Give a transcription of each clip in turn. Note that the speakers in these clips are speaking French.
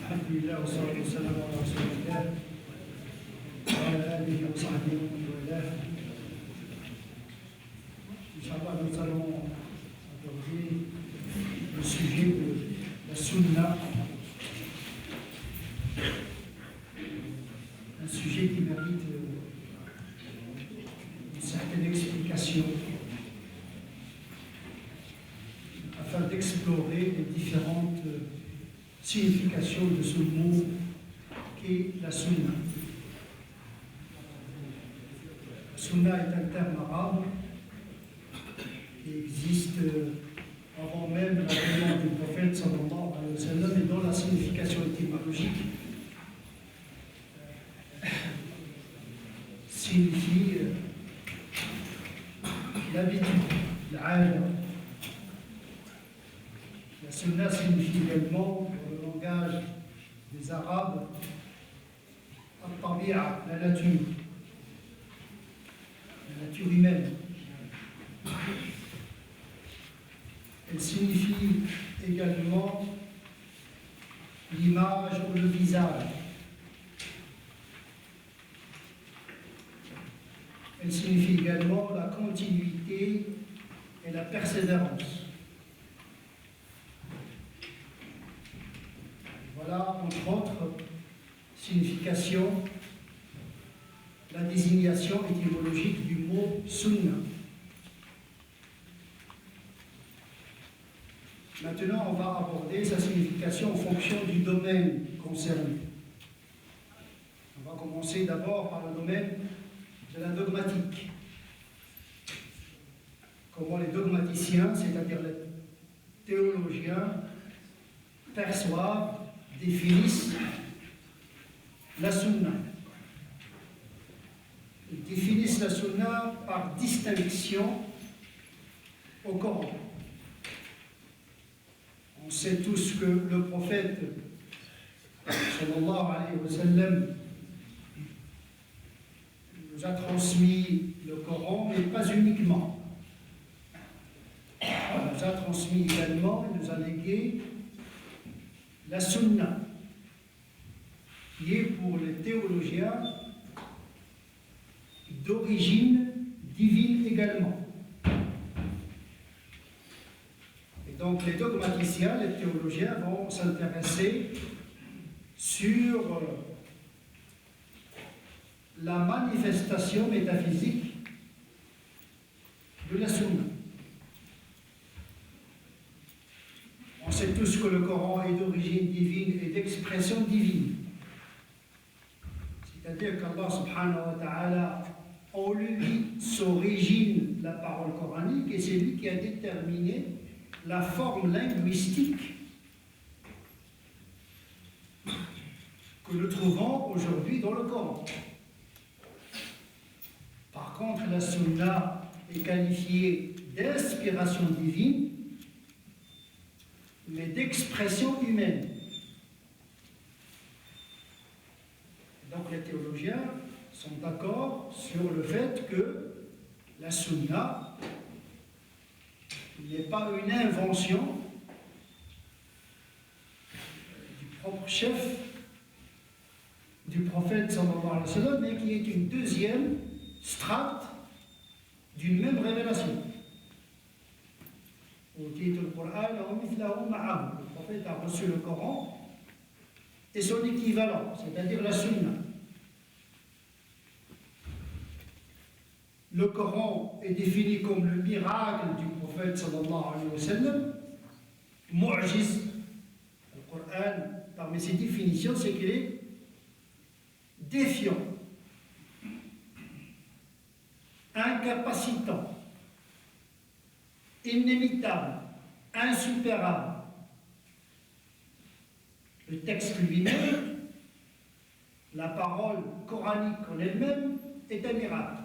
الحمد لله والصلاة والسلام على رسول الله وعلى آله وصحبه ومن والاه. Inch'Allah, nous allons aborder le sujet de la Sunna, un sujet qui mérite une certaine explication afin d'explorer les différentes significations de ce mot qu'est la Sunna. La Sunna est un terme arabe qui existe avant même l'avènement du prophète sallallahu alayhi wa sallam, et dont la signification étymologique signifie l'habitude, l'âge. La Sunna signifie également, dans le langage des Arabes, al-tabi'a, la nature humaine. Elle signifie également l'image ou le visage. Elle signifie également la continuité et la persévérance. Voilà, entre autres significations, la désignation étymologique du mot sunna. Maintenant, on va aborder sa signification en fonction du domaine concerné. On va commencer d'abord par le domaine de la dogmatique. Comment les dogmaticiens, c'est-à-dire les théologiens, perçoivent, définissent la sunna. Ils définissent la sunna par distinction au Coran. On sait tous que le prophète sallallahu alayhi wa sallam nous a transmis le Coran, mais pas uniquement. Il nous a transmis également, il nous a légué la sunna, qui est pour les théologiens d'origine divine également. Et donc les dogmaticiens, les théologiens vont s'intéresser sur la manifestation métaphysique de la sunna. On sait tous que le Coran est d'origine divine et d'expression divine. C'est-à-dire qu'Allah subhanahu wa ta'ala, en lui s'origine la parole coranique, et c'est lui qui a déterminé la forme linguistique que nous trouvons aujourd'hui dans le Coran. Par contre, la sunna est qualifiée d'inspiration divine, mais d'expression humaine. Donc les théologiens sont d'accord sur le fait que la sunna n'est pas une invention du propre chef du prophète sallallahu alayhi wa sallam, mais qui est une deuxième strate d'une même révélation. Le prophète a reçu le Coran et son équivalent, c'est-à-dire la sunna. Le Coran est défini comme le miracle du prophète sallallahu alayhi wa sallam, mu'jiz. Le Coran, parmi ses définitions, c'est qu'il est défiant, incapacitant, inimitable, insuperable. Le texte lui-même, la parole coranique en elle-même, est un miracle.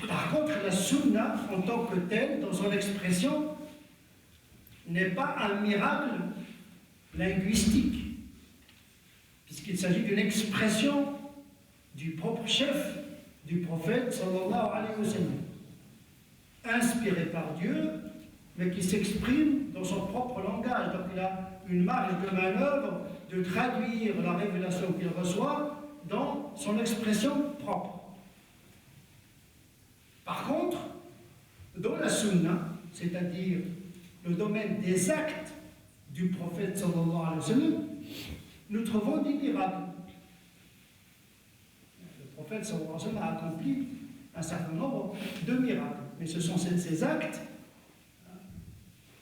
Par contre, la sunna, en tant que telle, dans son expression, n'est pas un miracle linguistique, puisqu'il s'agit d'une expression du propre chef du prophète sallallahu alayhi wa sallam, inspiré par Dieu mais qui s'exprime dans son propre langage. Donc il a une marge de manœuvre de traduire la révélation qu'il reçoit dans son expression propre. Par contre, dans la sunna, c'est-à-dire le domaine des actes du prophète sallallahu alayhi wa sallam, nous trouvons des miracles. Le prophète sallallahu alayhi wa sallam a accompli un certain nombre de miracles, mais ce sont ces actes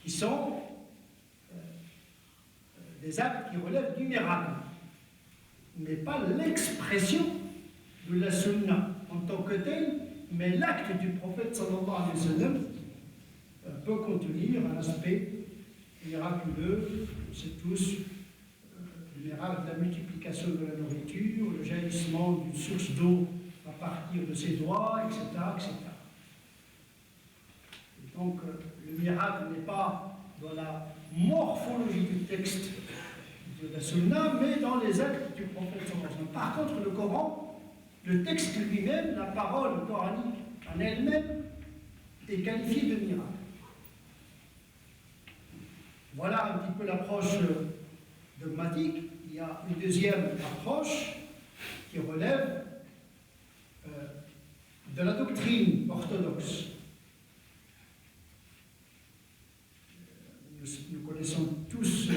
qui sont des actes qui relèvent du miracle, mais pas l'expression de la sunna en tant que telle, mais l'acte du prophète sallallahu alayhi wa sallam peut contenir un aspect miraculeux. C'est tous le miracle de la multiplication de la nourriture, le jaillissement d'une source d'eau à partir de ses doigts, etc. etc. Et donc le miracle n'est pas dans la morphologie du texte de la sunna, mais dans les actes du prophète sallallahu alayhi wa sallam. Par contre, le Coran, le texte lui-même, la parole coranique en elle-même, est qualifiée de miracle. Voilà un petit peu l'approche dogmatique. Il y a une deuxième approche qui relève de la doctrine orthodoxe. Nous connaissons tous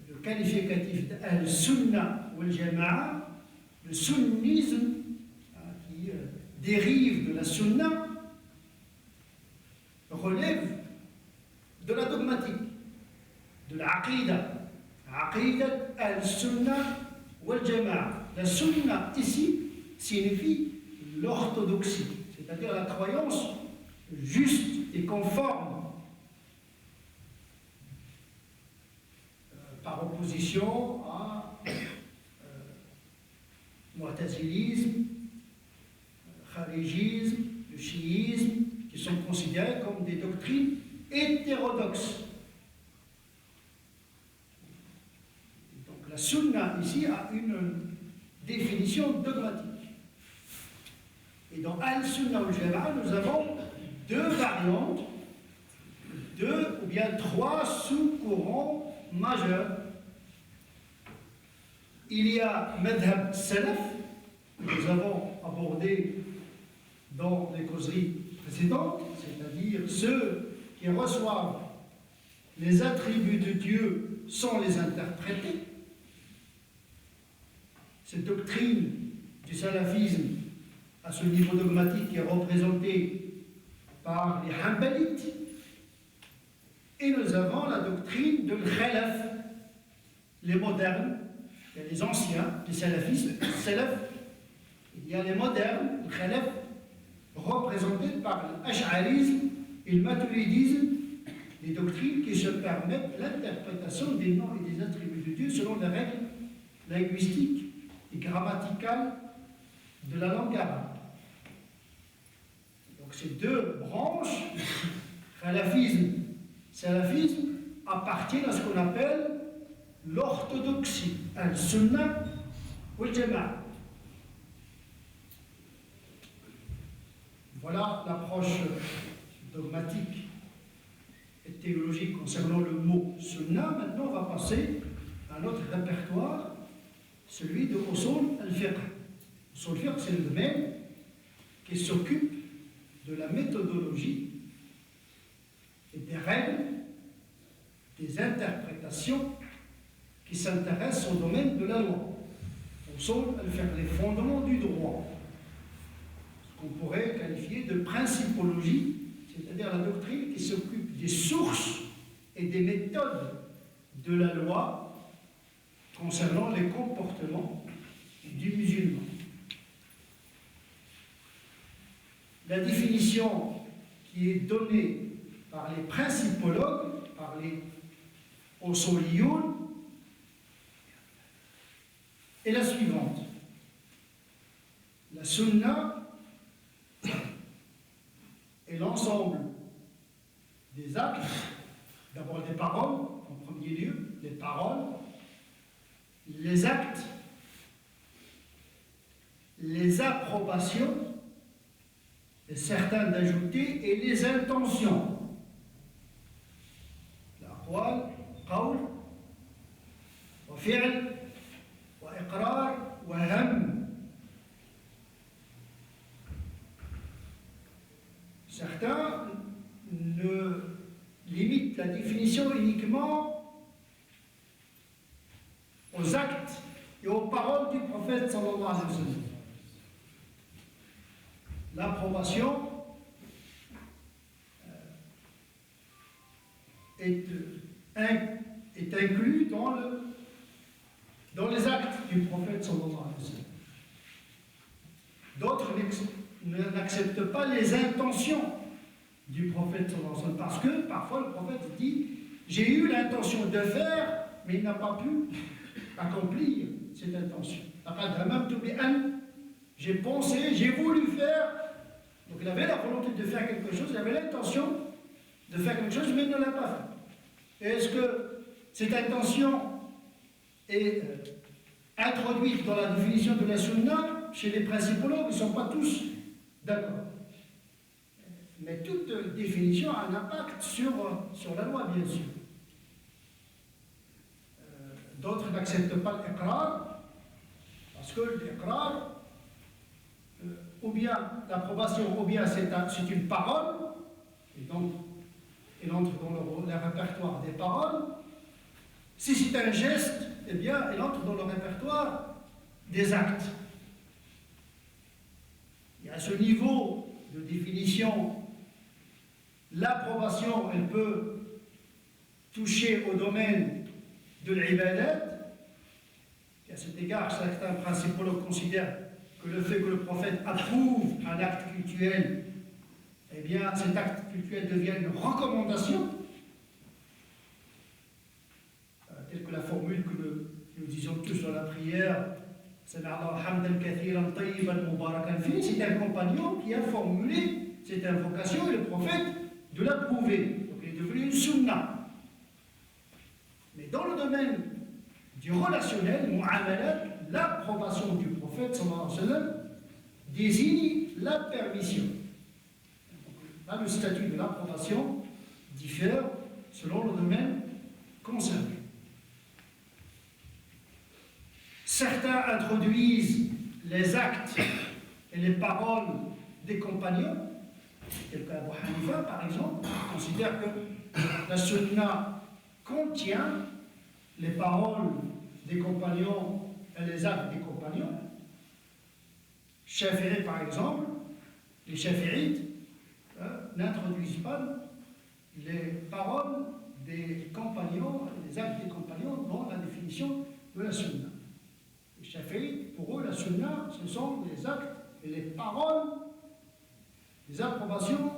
le qualificatif d'al-sunna wal-jama'a, le sunnisme qui dérive de la sunna, relève de la dogmatique, de la aqidah, aqidat al-sunna wal-jama'a. La sunna ici signifie l'orthodoxie, c'est-à-dire la croyance juste et conforme, par opposition à mu'tazilisme, kharijisme, le chiisme, qui sont considérés comme des doctrines hétérodoxes. Donc la sunna ici a une définition dogmatique. Et dans al-sunna wal-jama'a, nous avons deux variantes, deux ou bien trois sous-courants majeurs. Il y a madhab salaf, que nous avons abordé dans les causeries précédentes, c'est-à-dire ceux qui reçoivent les attributs de Dieu sans les interpréter. Cette doctrine du salafisme à ce niveau dogmatique est représentée par les Hanbalites. Et nous avons la doctrine de l'Khalaf, les modernes. Il y a les anciens, les salafistes, salaf. Il y a les modernes, le Khalaf, représentés par l'ash'arisme et le maturidisme, les doctrines qui se permettent l'interprétation des noms et des attributs de Dieu selon les règles linguistiques et grammaticales de la langue arabe. Donc ces deux branches, khalafisme, salafisme, appartiennent à ce qu'on appelle l'orthodoxie, al-sunna wal-jama'a. Voilà l'approche dogmatique et théologique concernant le mot sunna. Maintenant, on va passer à notre répertoire, celui de usul al-fiqh. Usul al-fiqh, c'est le domaine qui s'occupe de la méthodologie et des règles, des interprétations qui s'intéressent au domaine de la loi. Usul al-fiqh, les fondements du droit, ce qu'on pourrait qualifier de principologie, c'est-à-dire la doctrine qui s'occupe des sources et des méthodes de la loi concernant les comportements du musulman. La définition qui est donnée par les principologues, par les usuliyoun, est la suivante. La sunna est l'ensemble des actes, d'abord des paroles, en premier lieu, les paroles, les actes, les approbations, et certains d'ajouter, et les intentions. الأقوال قول وفعل وإقرار وهم. Certains ne limitent la définition uniquement aux actes et aux paroles du prophète sallallahu alayhi wa sallam. L'approbation est inclus dans les actes du prophète sallallahu alayhi wa sallam. D'autres n'acceptent pas les intentions du prophète sallallahu alayhi wa sallam, parce que parfois le prophète dit « j'ai eu l'intention de faire, mais il n'a pas pu accomplir cette intention. J'ai pensé, j'ai voulu faire. » Donc il avait la volonté de faire quelque chose, il avait l'intention de faire quelque chose, mais il ne l'a pas fait. Et est-ce que cette intention est introduite dans la définition de la sunna? Chez les principologues, ils ne sont pas tous d'accord. Mais toute définition a un impact sur la loi, bien sûr. D'autres n'acceptent pas l'Iqrar, parce que l'Iqrar, ou bien l'approbation, ou bien c'est une parole, et donc il entre dans le répertoire des paroles. Si c'est un geste, eh bien il entre dans le répertoire des actes. Et à ce niveau de définition, l'approbation, elle peut toucher au domaine de l'ibadat. Et à cet égard, certains principologues considèrent que le fait que le prophète approuve un acte cultuel, eh bien cet acte cultuel devient une recommandation, telle que la formule que nous disons tous dans la prière, c'est un compagnon qui a formulé cette invocation et le prophète de l'approuver. Donc il est devenu une sunna. Mais dans le domaine du relationnel, mu'amalat, l'approbation du prophète sallallahu alayhi wa sallam désigne la permission. Là, le statut de l'approbation diffère selon le domaine concerné. Certains introduisent les actes et les paroles des compagnons, tel qu'Abu Hanifa par exemple, considère que la sunna contient les paroles des compagnons et les actes des compagnons. Shafi'i par exemple, les Shafi'ites n'introduisent pas les paroles des compagnons, les actes des compagnons dans la définition de la sunna. Les Shafi'ites, pour eux, la sunna, ce sont les actes et les paroles, les approbations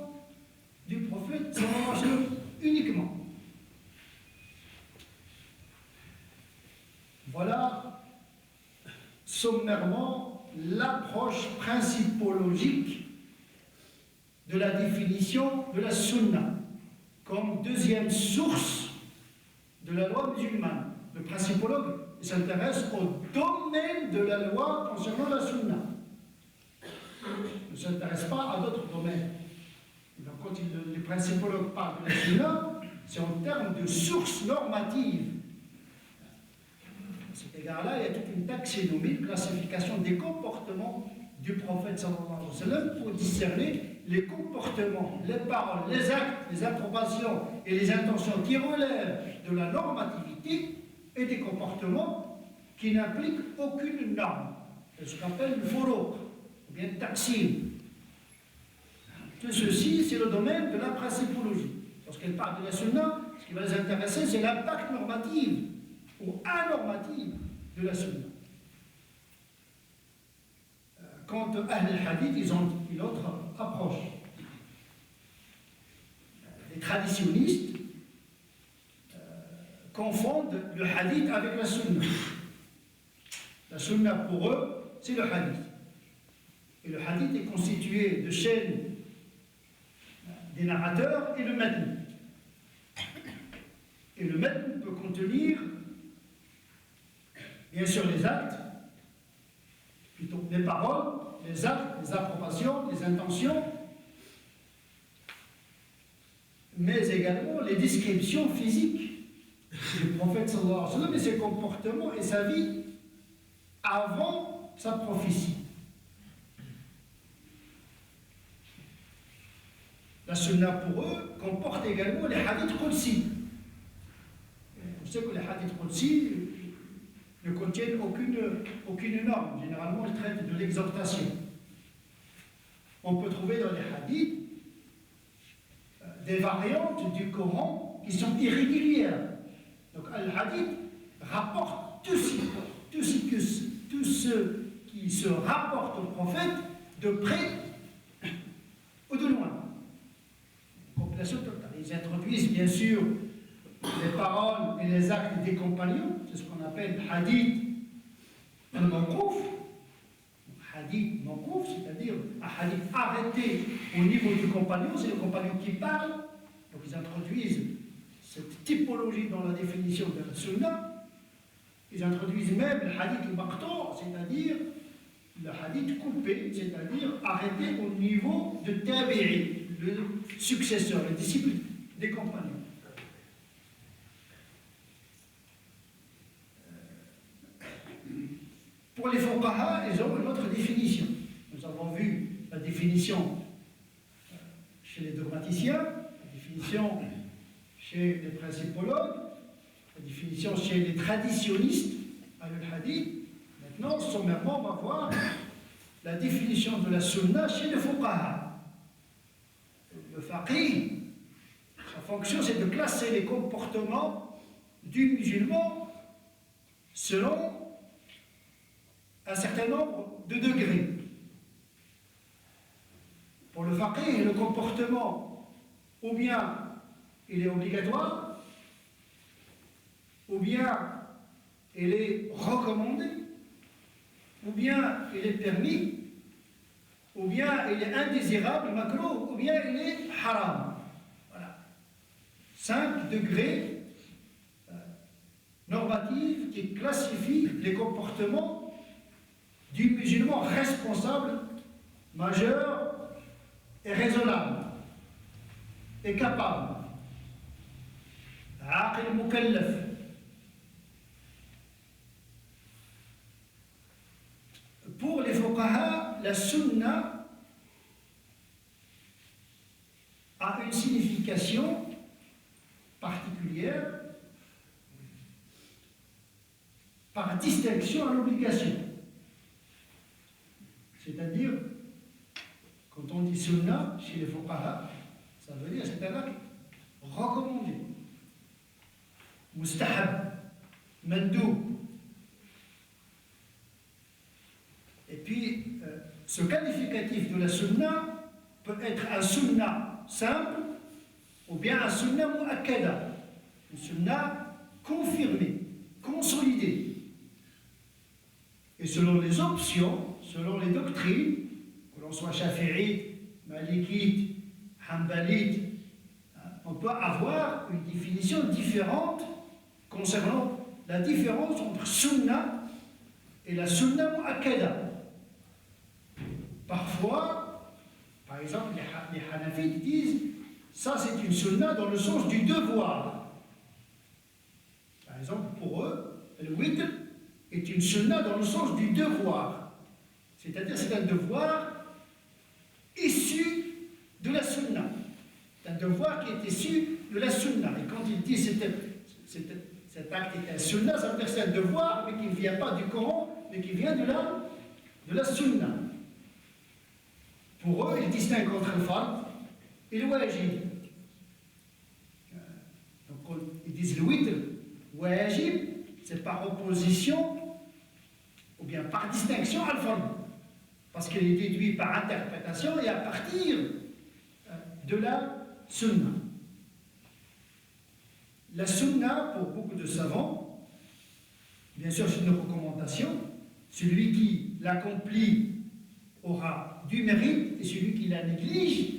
du prophète sallallahu alayhi wa sallam uniquement. Voilà sommairement l'approche principologique de la définition de la sunna comme deuxième source de la loi musulmane. Le principologue s'intéresse au domaine de la loi concernant la sunna. Il ne s'intéresse pas à d'autres domaines. Donc, quand les principologues parlent de la sunna, c'est en termes de source normative. À cet égard-là, il y a toute une taxonomie, une classification des comportements du prophète sallallahu alayhi wa sallam pour discerner les comportements, les paroles, les actes, les approbations et les intentions qui relèvent de la normativité et des comportements qui n'impliquent aucune norme. C'est ce qu'on appelle le furuq, ou bien le taqsim. Tout ceci, c'est le domaine de la principologie. Lorsqu'elle parle de la sunna, ce qui va les intéresser, c'est l'impact normatif ou anormatif de la sunna. Quant à Ahl-al-Hadith, ils ont une autre approche. Les traditionnistes confondent le hadith avec la sunna. La sunna pour eux, c'est le hadith. Et le hadith est constitué de chaînes des narrateurs et le matn. Et le matn peut contenir, bien sûr, les actes, plutôt les paroles, les actes, les approbations, les intentions mais également les descriptions physiques du prophète sallallahu alayhi wa sallam et ses comportements et sa vie avant sa prophétie. La sunna pour eux comporte également les hadiths qudsi. On sait que les hadiths qudsi ne contiennent aucune norme. Généralement, ils traitent de l'exhortation. On peut trouver dans les hadiths des variantes du Coran qui sont irrégulières. Donc, al-hadith rapporte tout ce qui se rapporte au prophète de près ou de loin. Compilation totale. Ils introduisent bien sûr les paroles et les actes des compagnons, c'est ce qu'on appelle hadith al-mawqouf. Hadith mawqouf, c'est-à-dire un hadith arrêté au niveau du compagnon, c'est le compagnon qui parle. Donc ils introduisent cette typologie dans la définition de la sunna. Ils introduisent même le hadith al-maqtu', c'est-à-dire le hadith coupé, c'est-à-dire arrêté au niveau de tabi'i, le successeur, le disciple des compagnons. Pour les fuqaha, ils ont une autre définition. Nous avons vu la définition chez les dogmaticiens, la définition chez les principologues, la définition chez les traditionnistes à al-hadith. Maintenant, sommairement, on va voir la définition de la sunna chez les fuqaha. Le faqih, sa fonction, c'est de classer les comportements du musulman selon un certain nombre de degrés. Pour le faqih, le comportement, ou bien il est obligatoire, ou bien il est recommandé, ou bien il est permis, ou bien il est indésirable, makrouh, ou bien il est haram. Voilà. 5 degrés normatifs qui classifient les comportements du musulman responsable, majeur et raisonnable et capable. Aqil mukallaf. Pour les fuqaha, la sunna a une signification particulière par distinction à l'obligation. C'est-à-dire, quand on dit sunna chez les fuqaha, ça veut dire c'est un acte recommandé, mustahab, mandou. Et puis, ce qualificatif de la sunna peut être un sunna simple ou bien un sunna mu'akkada, une sunna confirmée, consolidée. Et selon les options, selon les doctrines, que l'on soit shafi'ite, malikite, hanbalite, on peut avoir une définition différente concernant la différence entre sunna et la sunna mu'akkada. Parfois, par exemple, les hanafites disent ça c'est une sunna dans le sens du devoir. Par exemple, pour eux, le witr est une sunna dans le sens du devoir. C'est-à-dire c'est un devoir issu de la sunna. C'est un devoir qui est issu de la sunna. Et quand il dit cet acte est un sunna, ça veut dire que c'est un devoir, mais qui ne vient pas du Coran, mais qui vient de la sunna. Pour eux, ils distinguent entre le fard et le wajib. Donc ils disent le witr, wajib, c'est par opposition ou bien par distinction à le fard. Parce qu'il est déduit par interprétation et à partir de la sunna. La sunna, pour beaucoup de savants, bien sûr c'est une recommandation, celui qui l'accomplit aura du mérite et celui qui la néglige,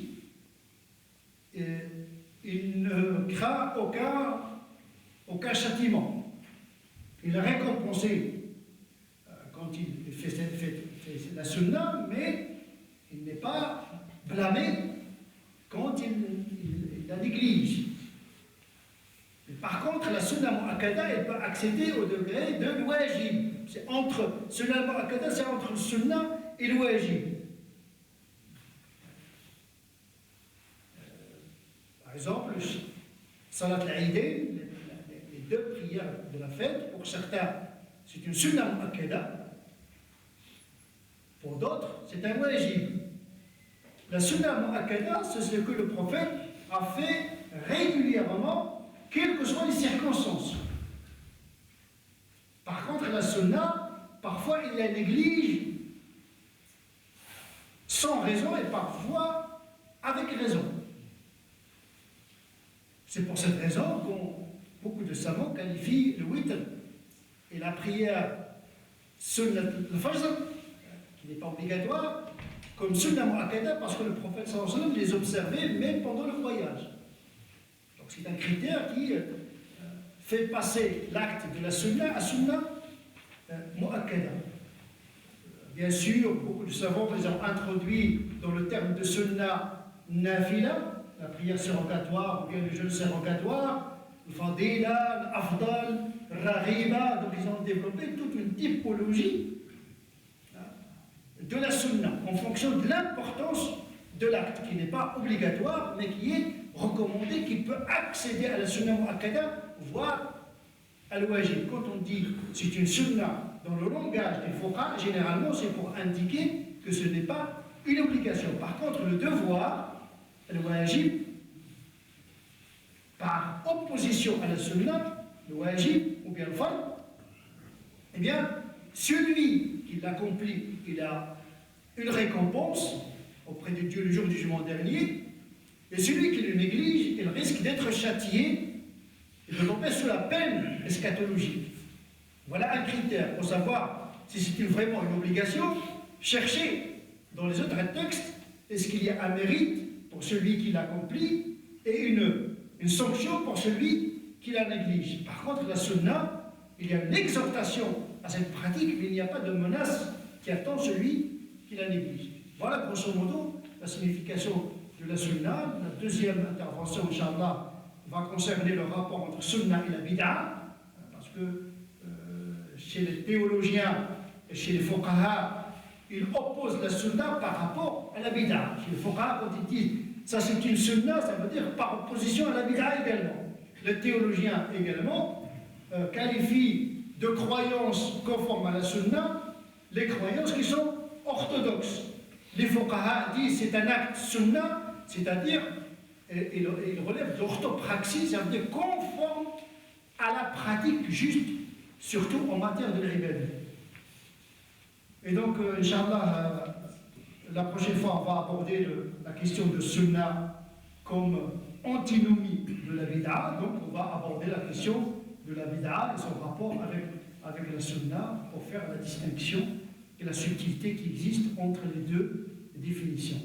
il ne craint aucun châtiment. Il est récompensé quand il fait la sunna, mais il n'est pas blâmé quand il il la néglige. Mais par contre, la sunna mu'akkada, elle peut accéder au degré de l'wajib. C'est entre, sunna mu'akkada, c'est entre le sunna et le wajib. Par exemple, salat al-Eidain, les deux prières de la fête, pour certains, c'est une sunna mu'akkada, pour d'autres, c'est un wajib. La sunna mu'akkada, c'est ce que le prophète a fait régulièrement, quelles que soient les circonstances. Par contre, la sunna, parfois il la néglige sans raison et parfois avec raison. C'est pour cette raison que beaucoup de savants qualifient le witr et la prière sunnat al-fajr, qui n'est pas obligatoire, comme sunna mu'akkada, parce que le prophète sallallahu alayhi wa sallam les observait même pendant le voyage. Donc c'est un critère qui fait passer l'acte de la sunna à sunna mu'akkada. Bien sûr, beaucoup de savants les ont introduit dans le terme de sunna nafila, la prière surrogatoire ou bien le jeûne surrogatoire, le fadila, l'afdal, raghiba. Donc ils ont développé toute une typologie de la sunna en fonction de l'importance de l'acte, qui n'est pas obligatoire mais qui est recommandé, qui peut accéder à la sunna mu'akkada, voire à l'wajib. Quand on dit c'est une sunna dans le langage des fuqaha, généralement c'est pour indiquer que ce n'est pas une obligation. Par contre, le devoir, le wajib, par opposition à la sunna, le wajib ou bien le fard, eh bien, celui qui l'accomplit, il a une récompense auprès de Dieu le jour du jugement dernier, et celui qui le néglige, il risque d'être châtié et de tomber sous la peine eschatologique. Voilà un critère pour savoir si c'est vraiment une obligation. Cherchez dans les autres textes, est-ce qu'il y a un mérite pour celui qui l'accomplit et une sanction pour celui qui la néglige. Par contre, la sunna, il y a une exhortation à cette pratique, mais il n'y a pas de menace qui attend celui qui la néglige. Voilà grosso modo la signification de la sunna. La deuxième intervention, Inch'Allah, va concerner le rapport entre sunna et la bid'a, parce que chez les théologiens et chez les fuqaha, ils opposent la sunna par rapport à la bid'a. Chez les fuqaha, quand ils disent ça c'est une sunna, ça veut dire par opposition à la bid'a également. Les théologiens également qualifient de croyances conformes à la sunna les croyances qui sont orthodoxes. Les fuqaha disent c'est un acte sunna, c'est-à-dire il relève de l'orthopraxie, c'est-à-dire conforme à la pratique juste, surtout en matière de l'ibadah. Et donc, Inch'Allah, la prochaine fois, on va aborder la question de sunna comme antinomie de la bid'a. Donc, on va aborder la question de la bid'a et son rapport avec la sunna pour faire la distinction et la subtilité qui existe entre les deux définitions.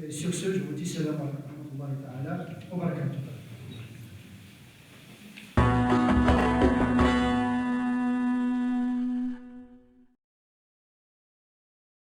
Et sur ce, je vous dis salam alaikum wa rahmatullahi wa barakatuh.